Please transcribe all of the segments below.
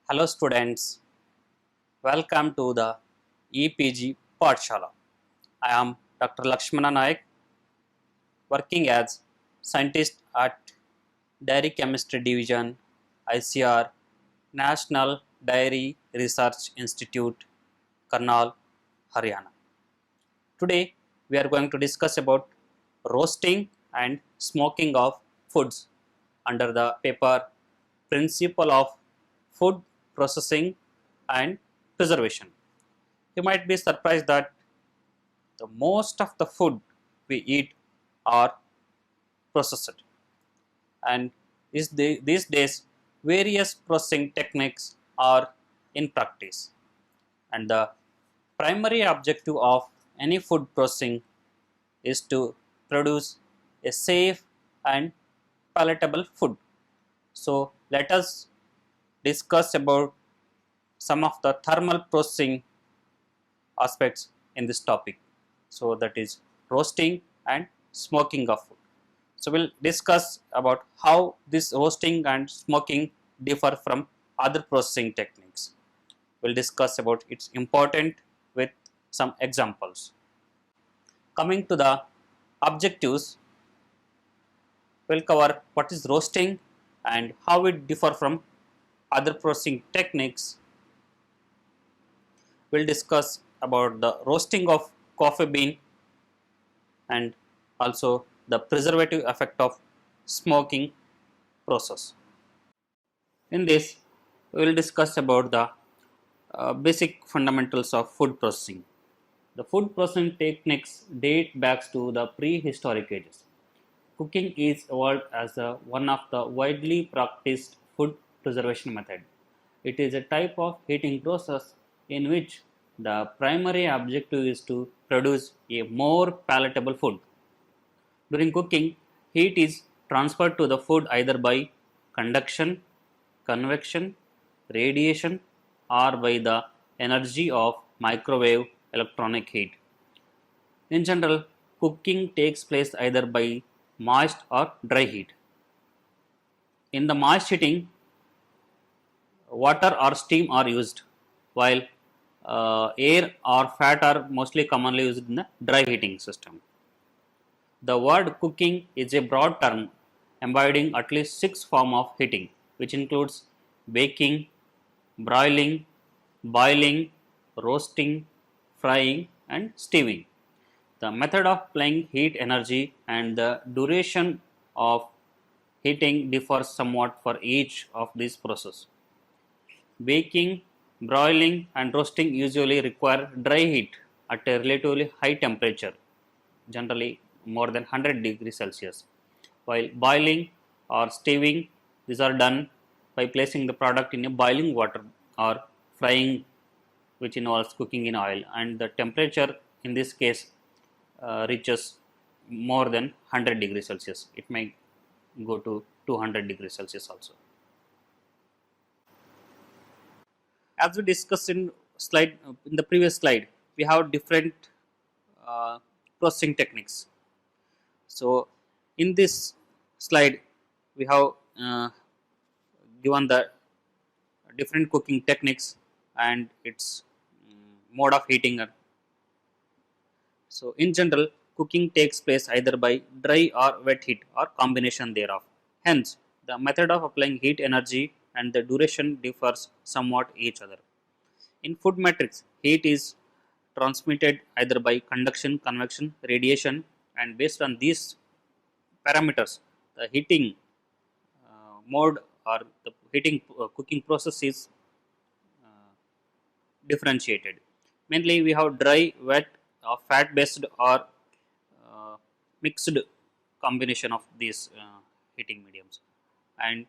Hello students, welcome to the EPG Pathshala. I am Dr. Lakshmana Naik, working as scientist at Dairy Chemistry Division, ICR, National Dairy Research Institute, Karnal, Haryana. Today we are going to discuss about roasting and smoking of foods under the paper Principle of Food Processing and Preservation. You might be surprised that the most of the food we eat are processed, and these days various processing techniques are in practice, and the primary objective of any food processing is to produce a safe and palatable food. So let us discuss about some of the thermal processing aspects in this topic. So that is roasting and smoking of food. So we'll discuss about how this roasting and smoking differ from other processing techniques. We'll discuss about its important with some examples. Coming to the objectives, we'll cover what is roasting and how it differ from other processing techniques. We'll discuss about the roasting of coffee bean and also the preservative effect of smoking process. In this, we will discuss about the basic fundamentals of food processing. The food processing techniques date back to the prehistoric ages. Cooking is evolved as one of the widely practiced food preservation method. It is a type of heating process in which the primary objective is to produce a more palatable food. During cooking, heat is transferred to the food either by conduction, convection, radiation, or by the energy of microwave electronic heat. In general, cooking takes place either by moist or dry heat. In the moist heating, water or steam are used, while air or fat are mostly commonly used in the dry heating system. The word cooking is a broad term embodying at least 6 forms of heating, which includes baking, broiling, boiling, roasting, frying, and stewing. The method of applying heat energy and the duration of heating differs somewhat for each of these processes. Baking, broiling, and roasting usually require dry heat at a relatively high temperature, generally more than 100 degrees Celsius, while boiling or stewing, these are done by placing the product in a boiling water, or frying, which involves cooking in oil, and the temperature in this case reaches more than 100 degrees Celsius. It may go to 200 degrees Celsius also. As we discussed in the previous slide, we have different processing techniques. So in this slide, we have given the different cooking techniques and its mode of heating. So in general, cooking takes place either by dry or wet heat or combination thereof. Hence, the method of applying heat energy and the duration differs somewhat each other. In food matrix, heat is transmitted either by conduction, convection, radiation, and based on these parameters, the heating mode or the heating cooking process is differentiated. Mainly, we have dry, wet, fat based, or mixed combination of these heating mediums. And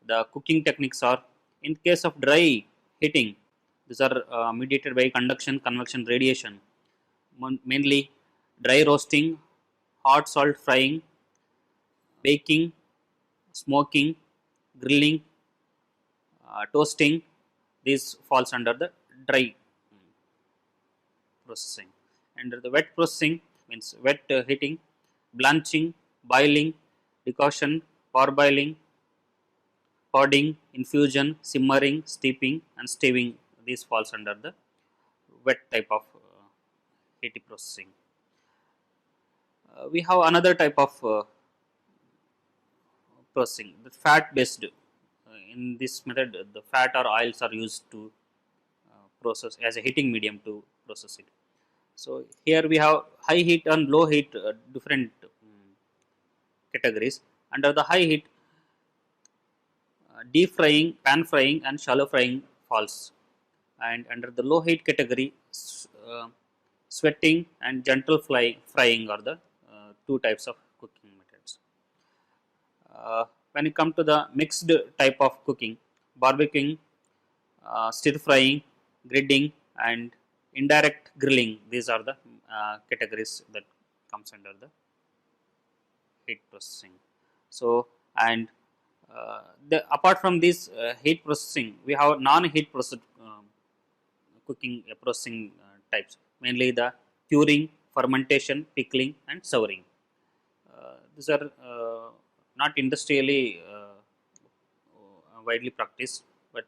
the cooking techniques are, in case of dry heating, these are mediated by conduction, convection, radiation. Mainly dry roasting, hot salt frying, baking, smoking, grilling, toasting. This falls under the dry processing. Under the wet processing means wet heating, blanching, boiling, decoction, parboiling, podding, infusion, simmering, steeping, and stewing. These falls under the wet type of heat processing. We have another type of processing, the fat based. In this method, the fat or oils are used to process as a heating medium to process it. So here we have high heat and low heat, different categories. Under the high heat, deep frying, pan frying, and shallow frying falls. And under the low heat category, sweating and gentle frying are the two types of cooking methods. When it comes to the mixed type of cooking, barbecuing, stir frying, gridding, and indirect grilling, these are the categories that comes under the heat processing. So, and apart from this heat processing, we have non-heat process cooking processing types, mainly the curing, fermentation, pickling, and souring. These are not industrially widely practiced, but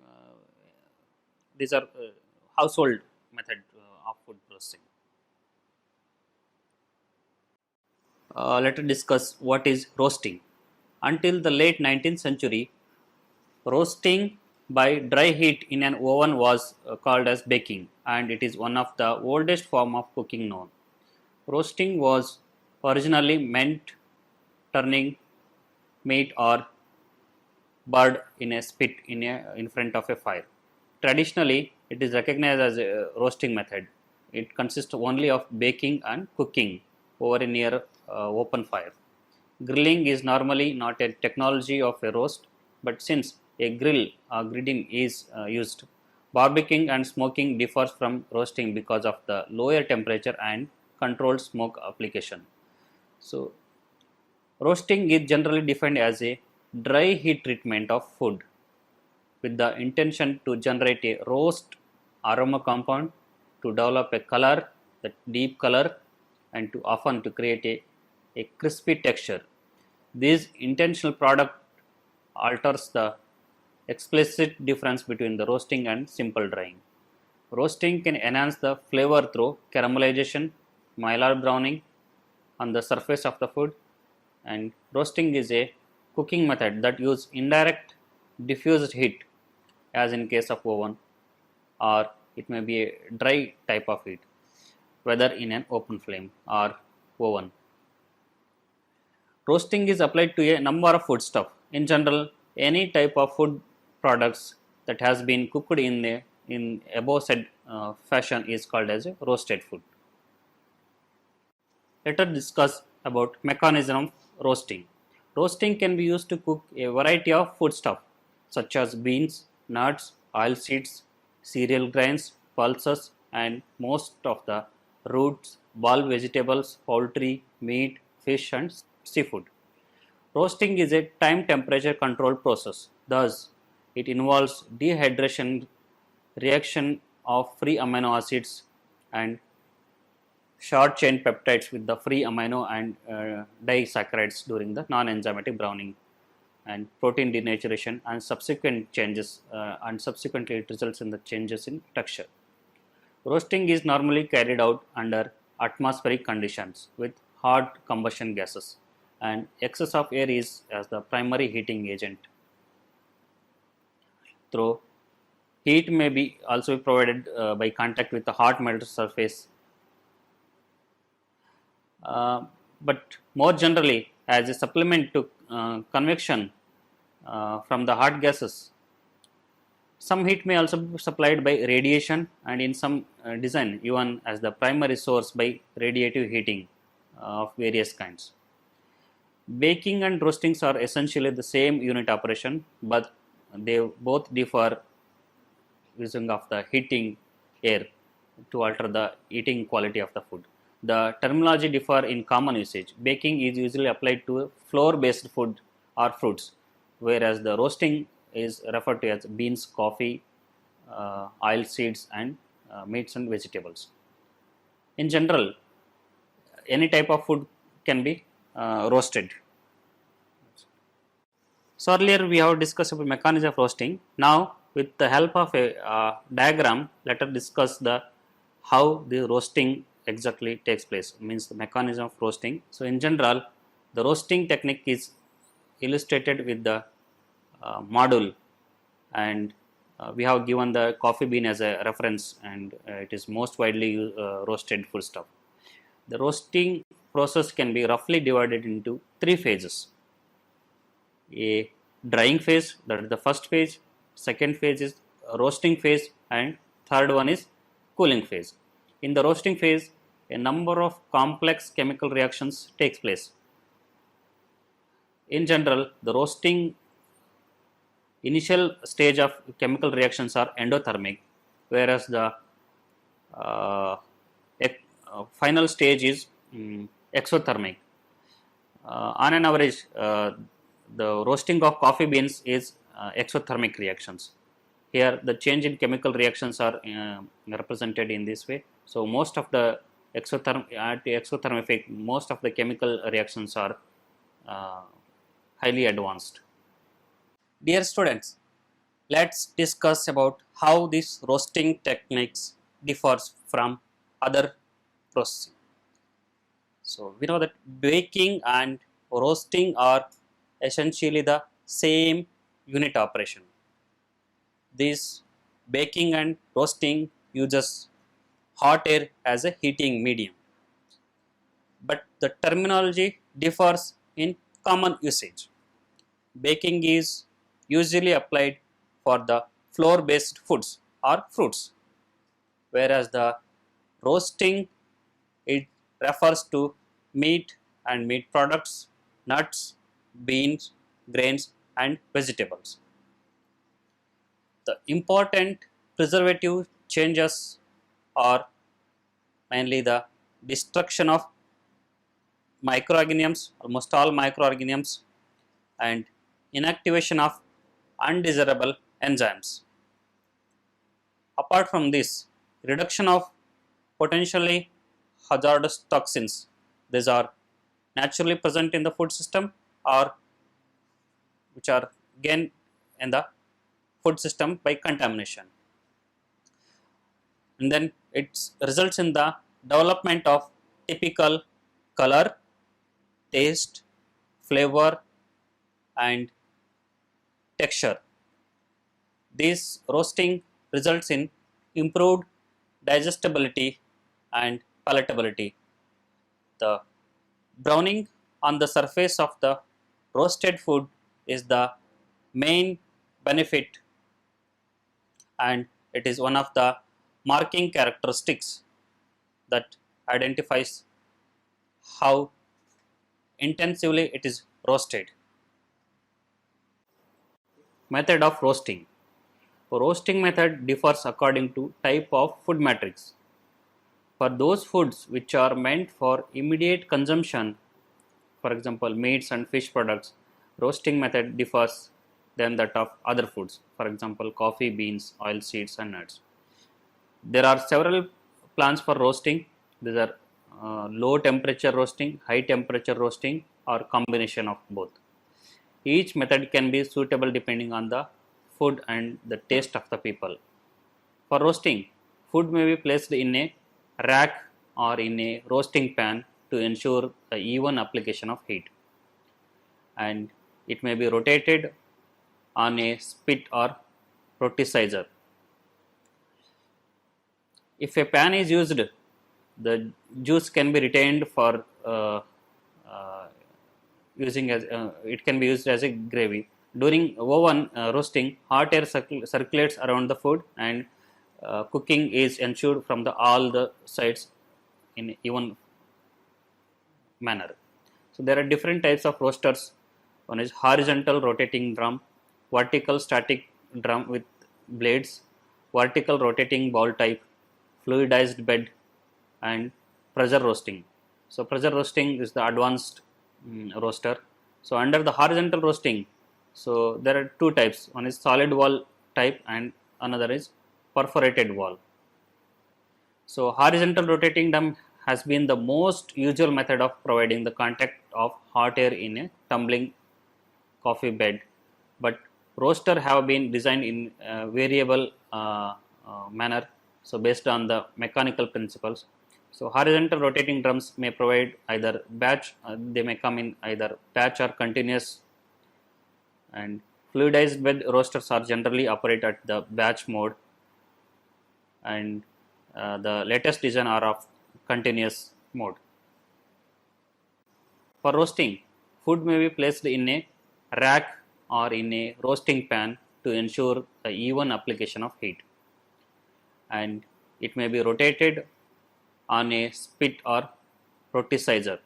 uh, these are household method of food processing. Let us discuss what is roasting. Until the late 19th century, roasting by dry heat in an oven was called as baking, and it is one of the oldest form of cooking known. Roasting was originally meant turning meat or bird in a spit in front of a fire. Traditionally, it is recognized as a roasting method. It consists only of baking and cooking over a near open fire. Grilling is normally not a technology of a roast, but since a grill or gridding is used, barbecuing and smoking differs from roasting because of the lower temperature and controlled smoke application. So, roasting is generally defined as a dry heat treatment of food with the intention to generate a roast aroma compound, to develop a color, that deep color, and to often to create a crispy texture. This intentional product alters the explicit difference between the roasting and simple drying. Roasting can enhance the flavor through caramelization, Maillard browning on the surface of the food, and roasting is a cooking method that uses indirect diffused heat, as in case of oven, or it may be a dry type of heat, whether in an open flame or oven. Roasting is applied to a number of foodstuff. In general, any type of food products that has been cooked in above said fashion is called as a roasted food. Let us discuss about mechanism of roasting. Roasting can be used to cook a variety of foodstuff such as beans, nuts, oil seeds, cereal grains, pulses, and most of the roots, bulb vegetables, poultry, meat, fish, and seafood. Roasting is a time temperature controlled process. Thus, it involves dehydration, reaction of free amino acids, and short chain peptides with the free amino and disaccharides during the non-enzymatic browning and protein denaturation and subsequent changes, and subsequently it results in the changes in texture. Roasting is normally carried out under atmospheric conditions with hot combustion gases, and excess of air is as the primary heating agent. Through heat may be also provided by contact with the hot metal surface, but more generally as a supplement to convection from the hot gases. Some heat may also be supplied by radiation, and in some design even as the primary source by radiative heating of various kinds. Baking and roastings are essentially the same unit operation, but they both differ using of the heating air to alter the eating quality of the food. The terminology differ in common usage. Baking is usually applied to flour-based food or fruits, whereas the roasting is referred to as beans, coffee, oil seeds, and meats and vegetables. In general, any type of food can be roasted. So earlier we have discussed about mechanism of roasting. Now with the help of a diagram, let us discuss the how the roasting exactly takes place, means the mechanism of roasting. So in general, the roasting technique is illustrated with the module, and we have given the coffee bean as a reference, and it is most widely roasted foodstuff. The roasting process can be roughly divided into three phases: a drying phase, that is the first phase, second phase is roasting phase, and third one is cooling phase. In the roasting phase, a number of complex chemical reactions takes place. In general, the roasting initial stage of chemical reactions are endothermic, whereas the uh, final stage is exothermic. On an average, the roasting of coffee beans is exothermic reactions. Here, the change in chemical reactions are represented in this way. So, most of the exothermic, most of the chemical reactions are uh, highly advanced. Dear students, let's discuss about how this roasting techniques differs from other processing. So, we know that baking and roasting are essentially the same unit operation. This baking and roasting uses hot air as a heating medium, but the terminology differs in common usage. Baking is usually applied for the flour based foods or fruits, whereas the roasting, it refers to meat and meat products, nuts, beans, grains, and vegetables. The important preservative changes are mainly the destruction of microorganisms, almost all microorganisms, and inactivation of undesirable enzymes. Apart from this, reduction of potentially hazardous toxins, these are naturally present in the food system or which are gained in the food system by contamination, and then it results in the development of typical color, taste, flavor, and texture. This roasting results in improved digestibility and palatability. The browning on the surface of the roasted food is the main benefit, and it is one of the marking characteristics that identifies how intensively it is roasted. Method of roasting. Roasting method differs according to type of food matrix. For those foods which are meant for immediate consumption, for example meats and fish products, roasting method differs than that of other foods, for example coffee beans, oil seeds, and nuts. There are several plans for roasting. These are low temperature roasting, high temperature roasting, or combination of both. Each method can be suitable depending on the food and the taste of the people. For roasting, food may be placed in a rack or in a roasting pan to ensure the even application of heat, and it may be rotated on a spit or roticizer. If a pan is used, the juice can be retained for uh, using as it can be used as a gravy. During oven roasting, hot air circulates around the food, and cooking is ensured from the all the sides in even manner. So there are different types of roasters. One is horizontal rotating drum, vertical static drum with blades, vertical rotating bowl type, fluidized bed, and pressure roasting. So pressure roasting is the advanced roaster. So under the horizontal roasting, so there are two types. One is solid wall type and another is perforated wall. So horizontal rotating drum has been the most usual method of providing the contact of hot air in a tumbling coffee bed but roaster have been designed in variable manner, so based on the mechanical principles. So horizontal rotating drums may provide either batch, they may come in either batch or continuous, and fluidized bed roasters are generally operate at the batch mode, and the latest design are of continuous mode. For roasting, food may be placed in a rack or in a roasting pan to ensure the even application of heat, and it may be rotated on a spit or roticizer.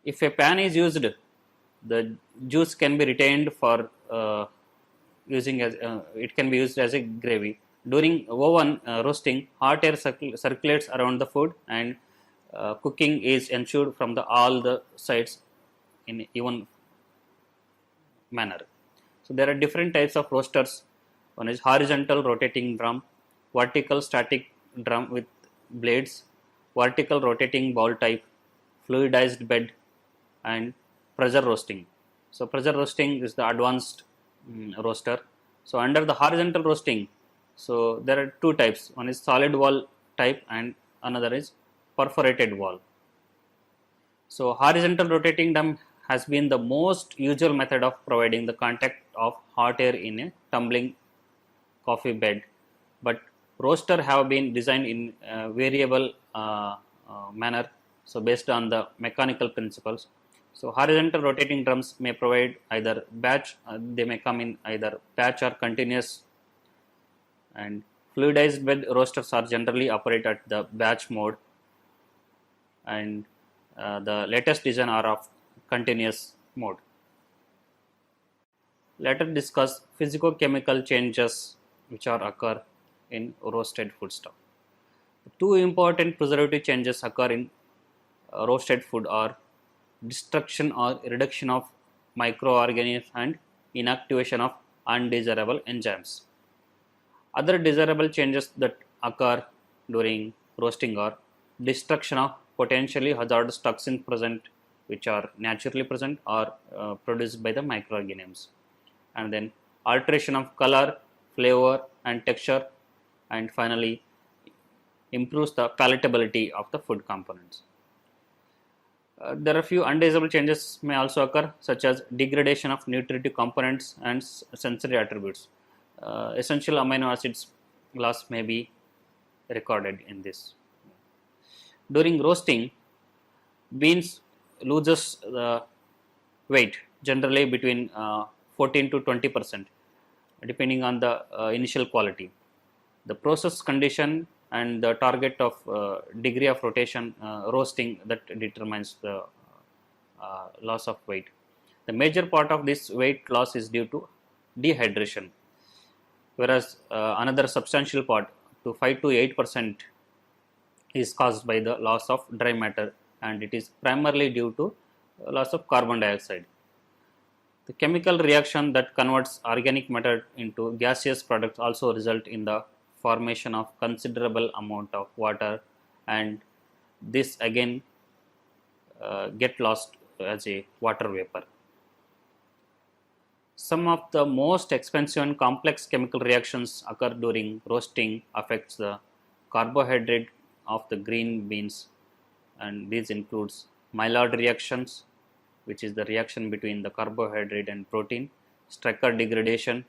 If a pan is used, the juice can be retained for using as it can be used as a gravy. During oven roasting, hot air circulates around the food, and cooking is ensured from all the sides in even manner. So there are different types of roasters. One is horizontal rotating drum, vertical static drum with blades, vertical rotating bowl type, fluidized bed, and pressure roasting. So pressure roasting is the advanced roaster. So under the horizontal roasting, so there are two types. One is solid wall type and another is perforated wall. So horizontal rotating drum has been the most usual method of providing the contact of hot air in a tumbling coffee bed, but roaster have been designed in variable manner, so based on the mechanical principles. So horizontal rotating drums may provide either batch, they may come in either batch or continuous, and fluidized bed roasters are generally operate at the batch mode, and the latest design are of continuous mode. Let us discuss physicochemical changes which are occur in roasted foodstuff. Two important preservative changes occur in roasted food are destruction or reduction of microorganisms and inactivation of undesirable enzymes. Other desirable changes that occur during roasting are destruction of potentially hazardous toxins present, which are naturally present or produced by the microorganisms, and then alteration of color, flavor, and texture, and finally improves the palatability of the food components. There are few undesirable changes may also occur, such as degradation of nutritive components and sensory attributes. Essential amino acids loss may be recorded in this. During roasting, beans loses the weight generally between 14 to 20%, depending on the initial quality. The process condition and the target of degree of rotation roasting that determines the loss of weight. The major part of this weight loss is due to dehydration, whereas another substantial part, to 5 to 8%, is caused by the loss of dry matter, and it is primarily due to loss of carbon dioxide. The chemical reaction that converts organic matter into gaseous products also result in the formation of considerable amount of water, and this again get lost as a water vapor. Some of the most expensive and complex chemical reactions occur during roasting affects the carbohydrate of the green beans, and these includes Maillard reactions, which is the reaction between the carbohydrate and protein, Strecker degradation,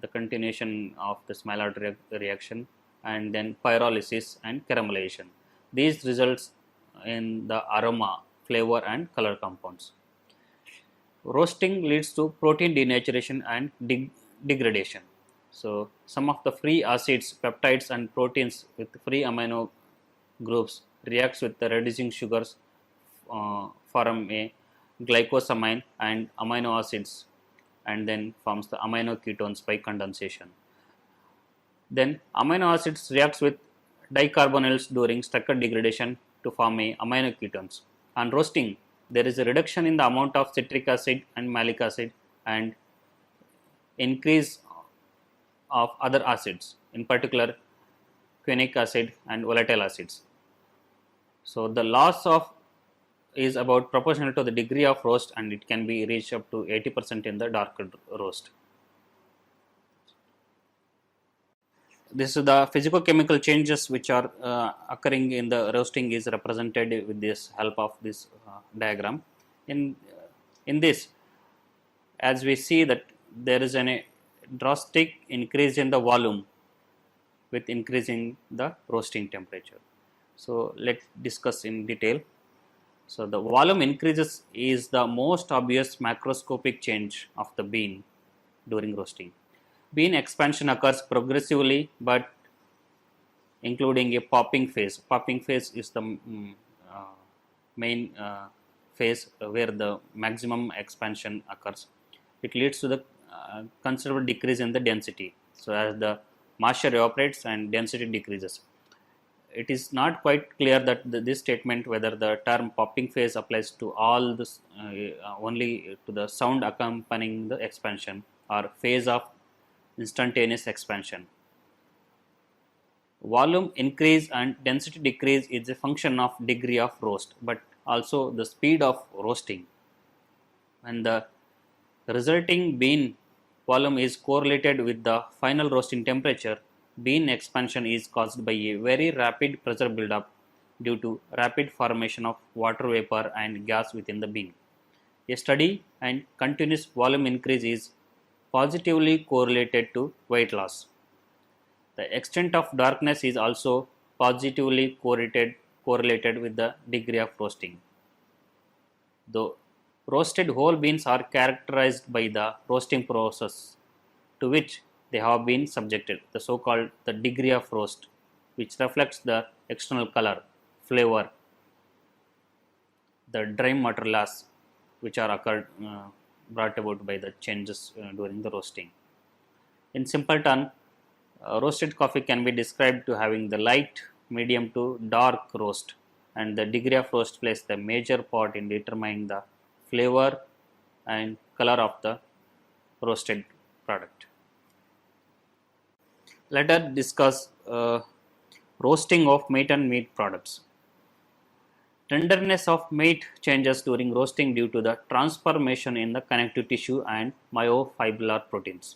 the continuation of this Maillard reaction, and then pyrolysis and caramelization. These results in the aroma, flavor, and color compounds. Roasting leads to protein denaturation and degradation. So some of the free acids, peptides, and proteins with free amino groups reacts with the reducing sugars, form a glycosamine and amino acids, and then forms the amino ketones by condensation. Then amino acids reacts with dicarbonyls during Strecker degradation to form a amino ketones. On roasting, there is a reduction in the amount of citric acid and malic acid and increase of other acids, in particular quinic acid and volatile acids. So the loss of is about proportional to the degree of roast, and it can be reached up to 80% in the darker roast. This is the physicochemical changes which are occurring in the roasting is represented with this help of this diagram. In this, as we see that there is a drastic increase in the volume with increasing the roasting temperature. So let's discuss in detail. So the volume increases is the most obvious macroscopic change of the bean during roasting. Bean expansion occurs progressively but including a popping phase. Popping phase is the main phase where the maximum expansion occurs. It leads to the considerable decrease in the density. So as the moisture evaporates and density decreases. It is not quite clear that this statement whether the term popping phase applies to all this only to the sound accompanying the expansion or phase of instantaneous expansion. Volume increase and density decrease is a function of degree of roast, but also the speed of roasting. When the resulting bean volume is correlated with the final roasting temperature, bean expansion is caused by a very rapid pressure buildup due to rapid formation of water vapor and gas within the bean. A steady and continuous volume increase is positively correlated to weight loss. The extent of darkness is also positively correlated with the degree of roasting. The roasted whole beans are characterized by the roasting process to which they have been subjected, the so-called the degree of roast, which reflects the external color, flavor, the dry matter loss, which are brought about by the changes during the roasting. In simple term, roasted coffee can be described to having the light, medium to dark roast, and the degree of roast plays the major part in determining the flavor and color of the roasted product. Let us discuss roasting of meat and meat products. Tenderness of meat changes during roasting due to the transformation in the connective tissue and myofibrillar proteins.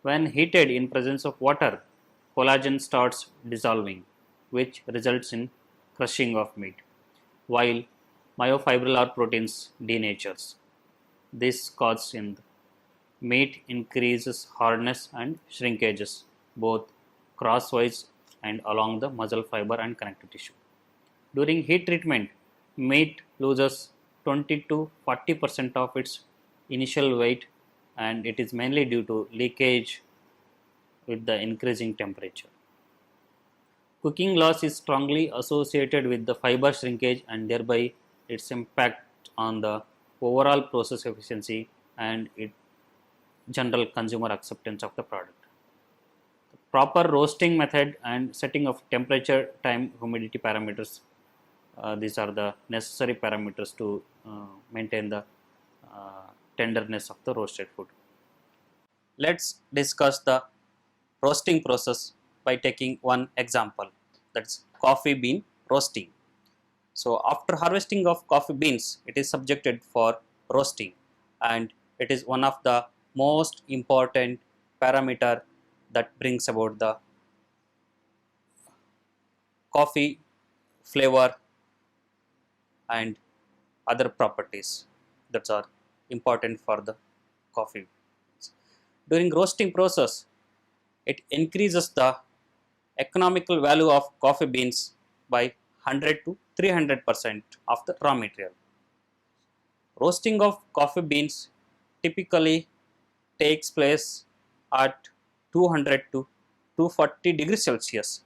When heated in presence of water, collagen starts dissolving, which results in crushing of meat, while myofibrillar proteins denatures. This causes in meat increases hardness and shrinkages both crosswise and along the muscle fiber and connective tissue. During heat treatment, meat loses 20 to 40% of its initial weight, and it is mainly due to leakage with the increasing temperature. Cooking loss is strongly associated with the fiber shrinkage and thereby its impact on the overall process efficiency and its general consumer acceptance of the product. The proper roasting method and setting of temperature, time, humidity parameters, these are the necessary parameters to maintain the tenderness of the roasted food. Let's discuss the roasting process by taking one example, that's coffee bean roasting. So after harvesting of coffee beans, it is subjected for roasting, and it is one of the most important parameter that brings about the coffee flavor and other properties that are important for the coffee. During roasting process, it increases the economical value of coffee beans by 100 to 300% of the raw material. Roasting of coffee beans typically takes place at 200 to 240 degrees Celsius,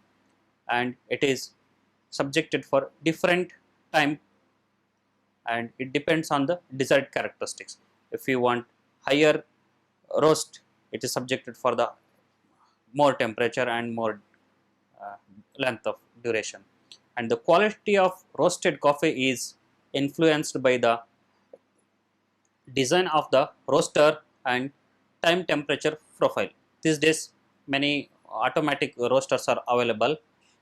and it is subjected for different time, and it depends on the desired characteristics. If you want higher roast, it is subjected for the more temperature and more length of duration, and the quality of roasted coffee is influenced by the design of the roaster and time temperature profile. These days many automatic roasters are available.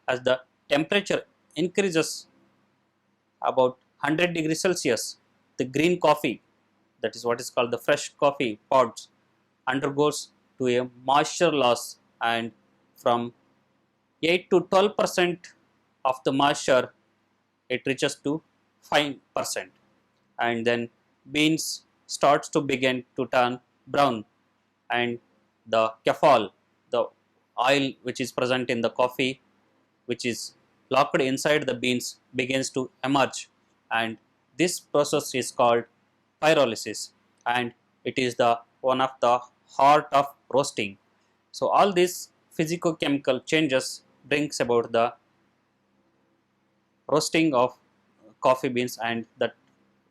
As the temperature increases about 100 degrees Celsius, the green coffee, that is what is called the fresh coffee pods, undergoes to a moisture loss, and from 8 to 12% of the moisture it reaches to 5%, and then beans starts to begin to turn brown, and the caffeol, the oil which is present in the coffee, which is locked inside the beans, begins to emerge, and this process is called pyrolysis, and it is the one of the heart of roasting. So all these physicochemical changes brings about the roasting of coffee beans, and that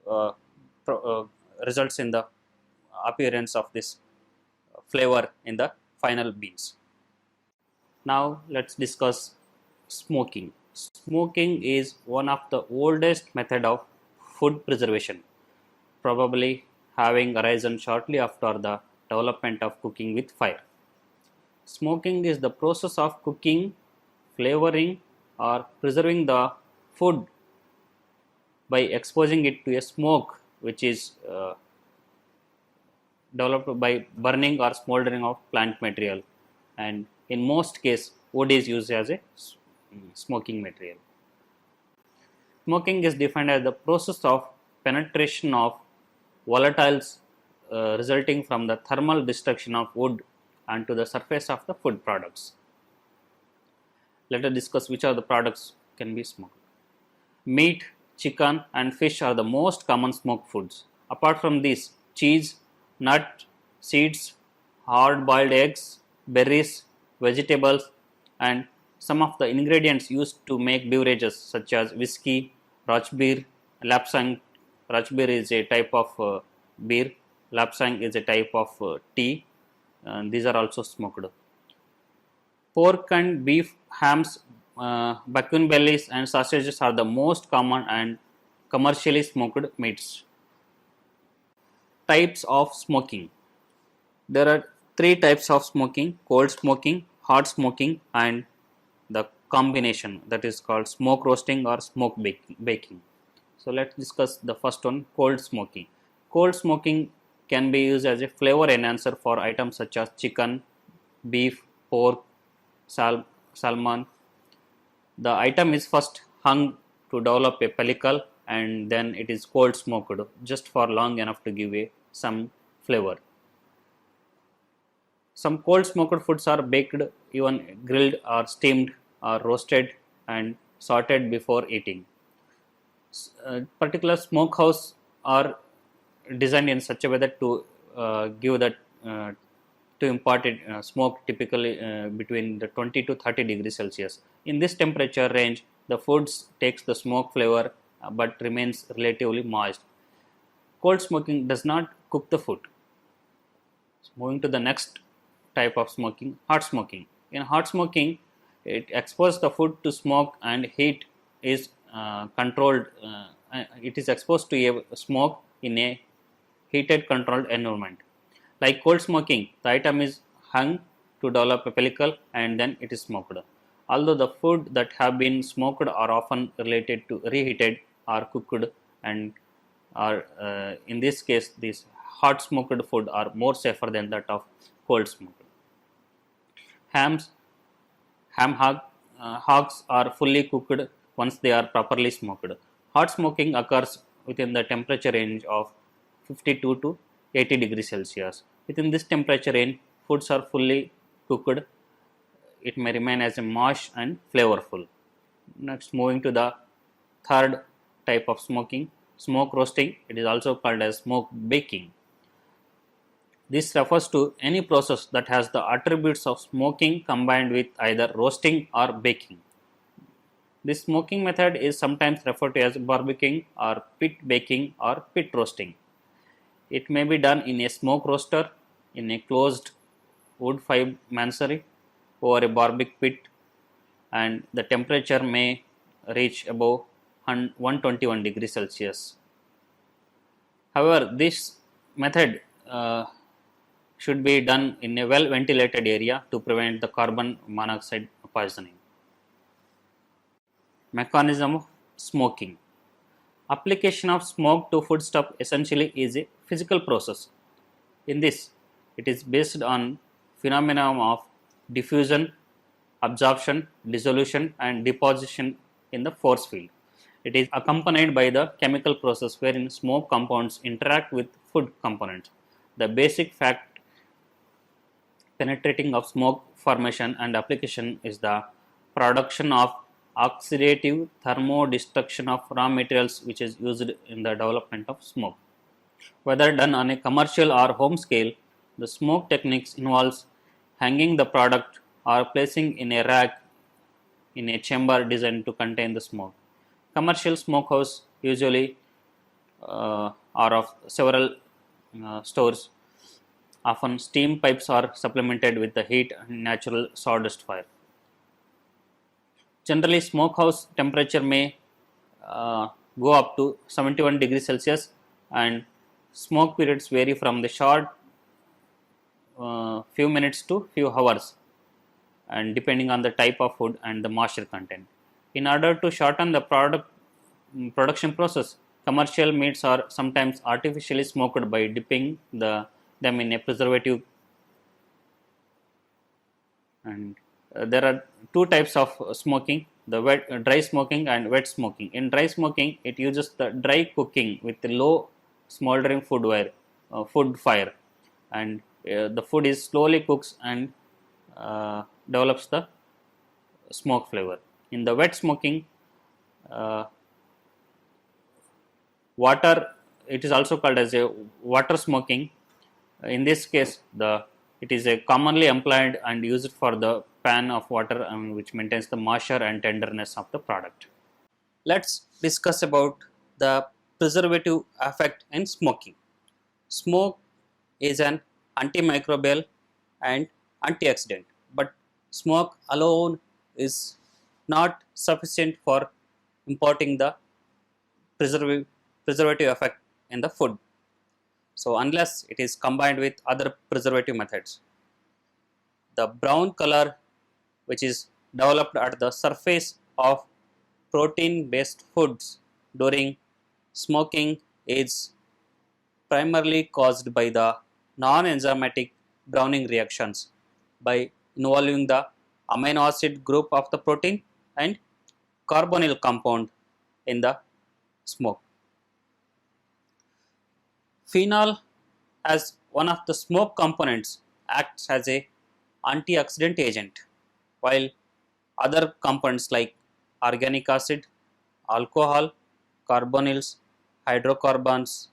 uh, results in the appearance of this flavor in the final beans. Now let's discuss smoking. Smoking is one of the oldest method of food preservation, probably having arisen shortly after the development of cooking with fire. Smoking is the process of cooking, flavoring, or preserving the food by exposing it to a smoke which is developed by burning or smoldering of plant material, and in most case wood is used as a smoking material. Smoking is defined as the process of penetration of volatiles resulting from the thermal destruction of wood onto the surface of the food products. Let us discuss which of the products can be smoked. Meat, chicken and fish are the most common smoked foods. Apart from these, cheese, nut, seeds, hard boiled eggs, berries, vegetables, and some of the ingredients used to make beverages such as whiskey, Rauch beer, lapsang. Rauch beer is a type of beer, lapsang is a type of tea, and these are also smoked. Pork and beef, hams, bacon bellies and sausages are the most common and commercially smoked meats. Types of smoking. There are three types of smoking: cold smoking, hot smoking, and the combination that is called smoke roasting or smoke baking. So let's discuss the first one, cold smoking. Cold smoking can be used as a flavor enhancer for items such as chicken, beef, pork, salmon. The item is first hung to develop a pellicle, and then it is cold smoked just for long enough to give some flavor. Some cold smoked foods are baked, even grilled or steamed or roasted and sorted before eating. Particular smokehouse are designed in such a way that to give that to impart it, smoke typically between the 20 to 30 degrees Celsius. In this temperature range, the foods takes the smoke flavor but remains relatively moist. Cold smoking does not cook the food. Moving to the next type of smoking, hot smoking. In hot smoking, it exposes the food to smoke and heat is controlled. It is exposed to a smoke in a heated controlled environment. Like cold smoking, the item is hung to develop a pellicle and then it is smoked. Although the food that have been smoked are often related to reheated or cooked, and are in this case these hot smoked food are more safer than that of cold smoked. Hams, hogs are fully cooked once they are properly smoked. Hot smoking occurs within the temperature range of 52 to 80 degrees Celsius. Within this temperature range, foods are fully cooked. It may remain as a moist and flavorful. Next, moving to the third type of smoking, smoke roasting. It is also called as smoke baking. This refers to any process that has the attributes of smoking combined with either roasting or baking. This smoking method is sometimes referred to as barbecuing or pit baking or pit roasting. It may be done in a smoke roaster, in a closed wood fibre mansarde, over a barbecue pit, and the temperature may reach above 121 degrees Celsius. However, this method should be done in a well ventilated area to prevent the carbon monoxide poisoning. Mechanism of smoking. Application of smoke to foodstuff essentially is a physical process. In this, it is based on phenomena of diffusion, absorption, dissolution and deposition in the force field. It is accompanied by the chemical process wherein smoke compounds interact with food components. The basic fact penetrating of smoke formation and application is the production of oxidative thermodestruction of raw materials which is used in the development of smoke. Whether done on a commercial or home scale, the smoke techniques involves hanging the product or placing in a rack in a chamber designed to contain the smoke. Commercial smokehouse usually are of several stores. Often steam pipes are supplemented with the heat and natural sawdust fire. Generally, smokehouse temperature may go up to 71 degrees Celsius and smoke periods vary from the short few minutes to few hours and depending on the type of food and the moisture content. In order to shorten the production process, commercial meats are sometimes artificially smoked by dipping them in a preservative. And there are two types of smoking: the dry smoking and wet smoking. In dry smoking, it uses the dry cooking with the low smoldering food fire, and the food is slowly cooks and develops the smoke flavor. In the wet smoking, uh, water, it is also called as a water smoking. In this case, it is a commonly employed and used for the pan of water which maintains the moisture and tenderness of the product. Let's discuss about the preservative effect in smoking. Smoke is an antimicrobial and antioxidant, but smoke alone is not sufficient for imparting the preservative, preservative effect in the food. So, unless it is combined with other preservative methods, the brown color which is developed at the surface of protein based foods during smoking is primarily caused by the non-enzymatic browning reactions by involving the amino acid group of the protein and carbonyl compound in the smoke. Phenol, as one of the smoke components, acts as a antioxidant agent, while other components like organic acid, alcohol, carbonyls, hydrocarbons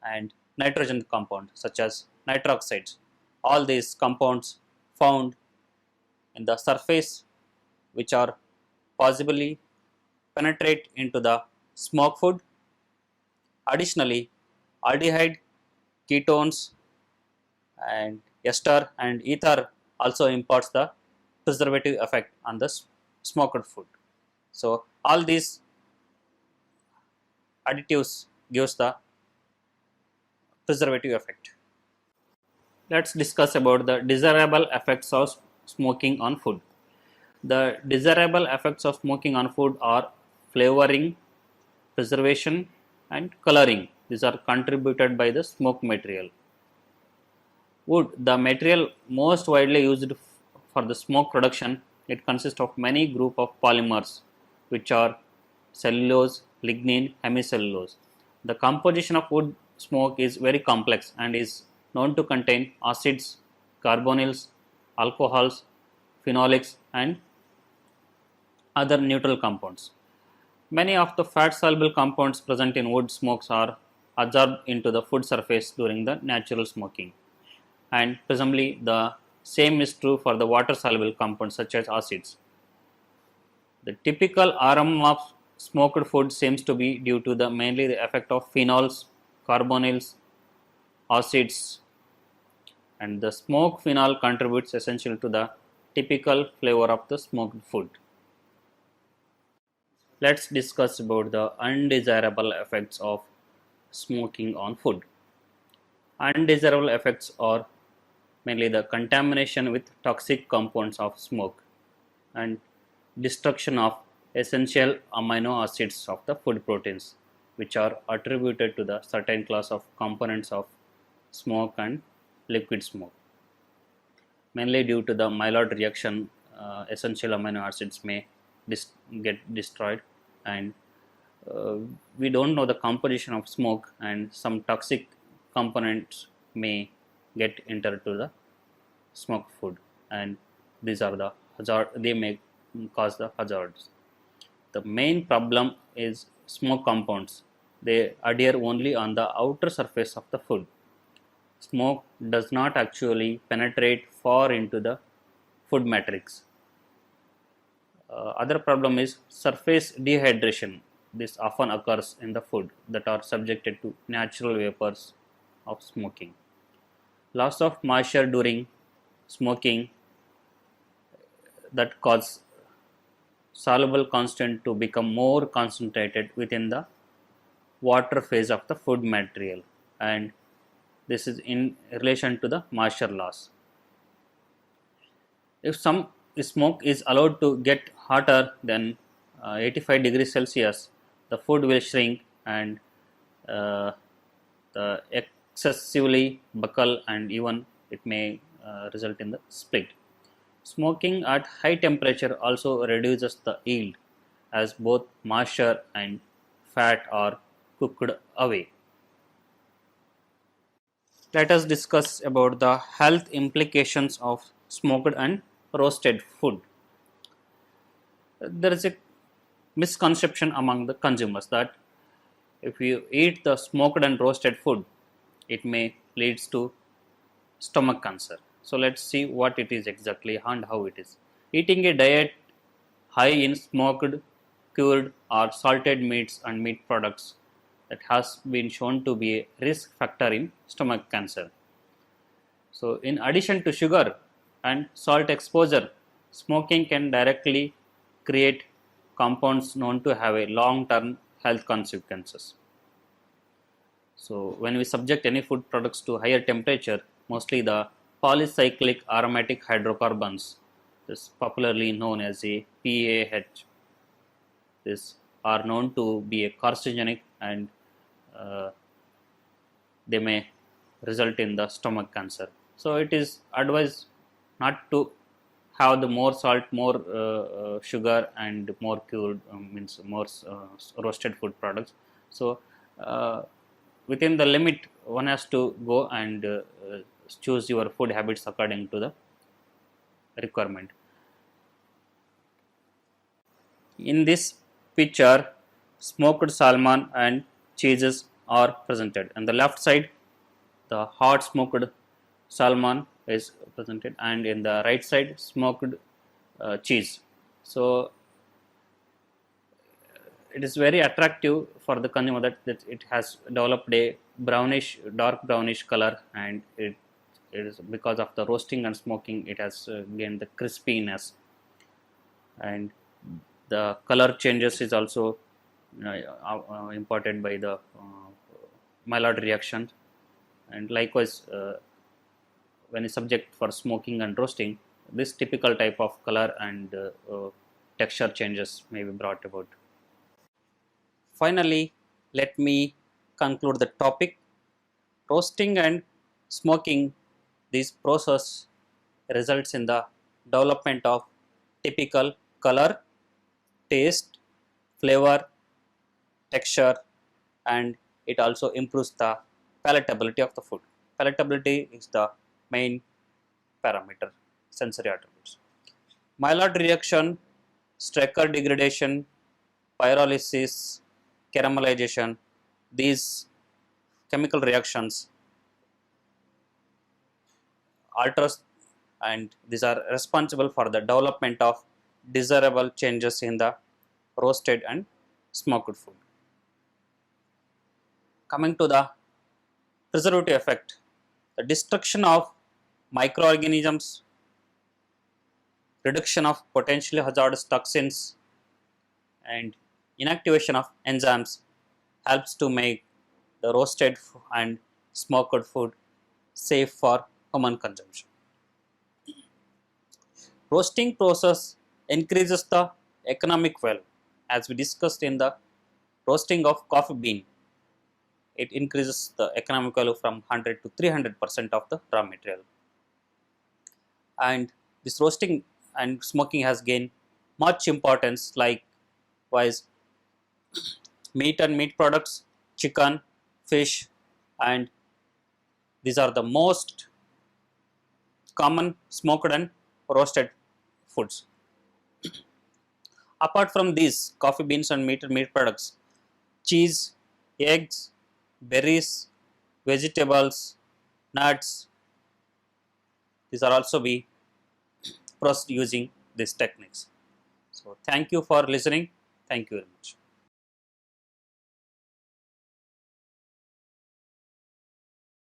and nitrogen compound such as nitroxides, all these compounds found in the surface which are possibly penetrate into the smoke food. Additionally, aldehyde, ketones and ester and ether also imparts the preservative effect on the smoked food. So, all these additives gives the preservative effect. Let's discuss about the desirable effects of smoking on food. The desirable effects of smoking on food are flavoring, preservation and coloring. These are contributed by the smoke material. Wood, the material most widely used for the smoke production, it consists of many group of polymers which are cellulose, lignin, hemicellulose. The composition of wood smoke is very complex and is known to contain acids, carbonyls, alcohols, phenolics and other neutral compounds. Many of the fat soluble compounds present in wood smokes are absorbed into the food surface during the natural smoking, and presumably the same is true for the water soluble compounds such as acids. The typical aroma of smoked food seems to be due to the mainly the effect of phenols, carbonyls, acids, and the smoke phenol contributes essentially to the typical flavor of the smoked food. Let's discuss about the undesirable effects of smoking on food. Undesirable effects are mainly the contamination with toxic compounds of smoke and destruction of essential amino acids of the food proteins, which are attributed to the certain class of components of smoke and liquid smoke. Mainly due to the Maillard reaction, essential amino acids may get destroyed, and uh, we don't know the composition of smoke, and some toxic components may get entered to the smoke food, and these are the hazard. They may cause the hazards. The main problem is smoke compounds. They adhere only on the outer surface of the food. Smoke does not actually penetrate far into the food matrix. Other problem is surface dehydration. This often occurs in the food that are subjected to natural vapors of smoking. Loss of moisture during smoking that cause soluble constant to become more concentrated within the water phase of the food material, and this is in relation to the moisture loss. If some smoke is allowed to get hotter than 85 degrees Celsius, the food will shrink, and uh, the excessively buckle, and even it may result in the split. Smoking at high temperature also reduces the yield, as both moisture and fat are cooked away. Let us discuss about the health implications of smoked and roasted food. There is a misconception among the consumers that if you eat the smoked and roasted food, it may leads to stomach cancer. So let's see what it is exactly and how it is. Eating a diet high in smoked, cured or salted meats and meat products that has been shown to be a risk factor in stomach cancer. So in addition to sugar and salt exposure, smoking can directly create compounds known to have a long-term health consequences. So when we subject any food products to higher temperature, mostly the polycyclic aromatic hydrocarbons, this popularly known as a PAH, this are known to be a carcinogenic, and uh, they may result in the stomach cancer. So it is advised not to have the more salt, more sugar, and more cured, means more roasted food products. So uh, within the limit, one has to go and choose your food habits according to the requirement. In this picture, smoked salmon and cheeses are presented. On the left side, the hot smoked salmon is presented, and in the right side, smoked cheese. So it is very attractive for the consumer that it has developed a brownish, dark brownish color, and it is because of the roasting and smoking, it has gained the crispiness, and the color changes is also imparted by the Maillard reaction, and likewise when is subject for smoking and roasting, this typical type of color and texture changes may be brought about. Finally, let me conclude the topic. Roasting and smoking, this process results in the development of typical color, taste, flavor, texture, and it also improves the palatability of the food. Palatability is the main parameter, sensory attributes. Maillard reaction, Strecker degradation, pyrolysis, caramelization, these chemical reactions alters, and these are responsible for the development of desirable changes in the roasted and smoked food. Coming to the preservative effect, the destruction of microorganisms, reduction of potentially hazardous toxins, and inactivation of enzymes helps to make the roasted and smoked food safe for human consumption. Roasting process increases the economic value. as we discussed in the roasting of coffee bean, it increases the economic value from 100 to 300% of the raw material. And this roasting and smoking has gained much importance, likewise meat and meat products, chicken, fish, and these are the most common smoked and roasted foods. Apart from these coffee beans and meat products, cheese, eggs, berries, vegetables, nuts, these are also be processed using these techniques. So thank you for listening. Thank you very much.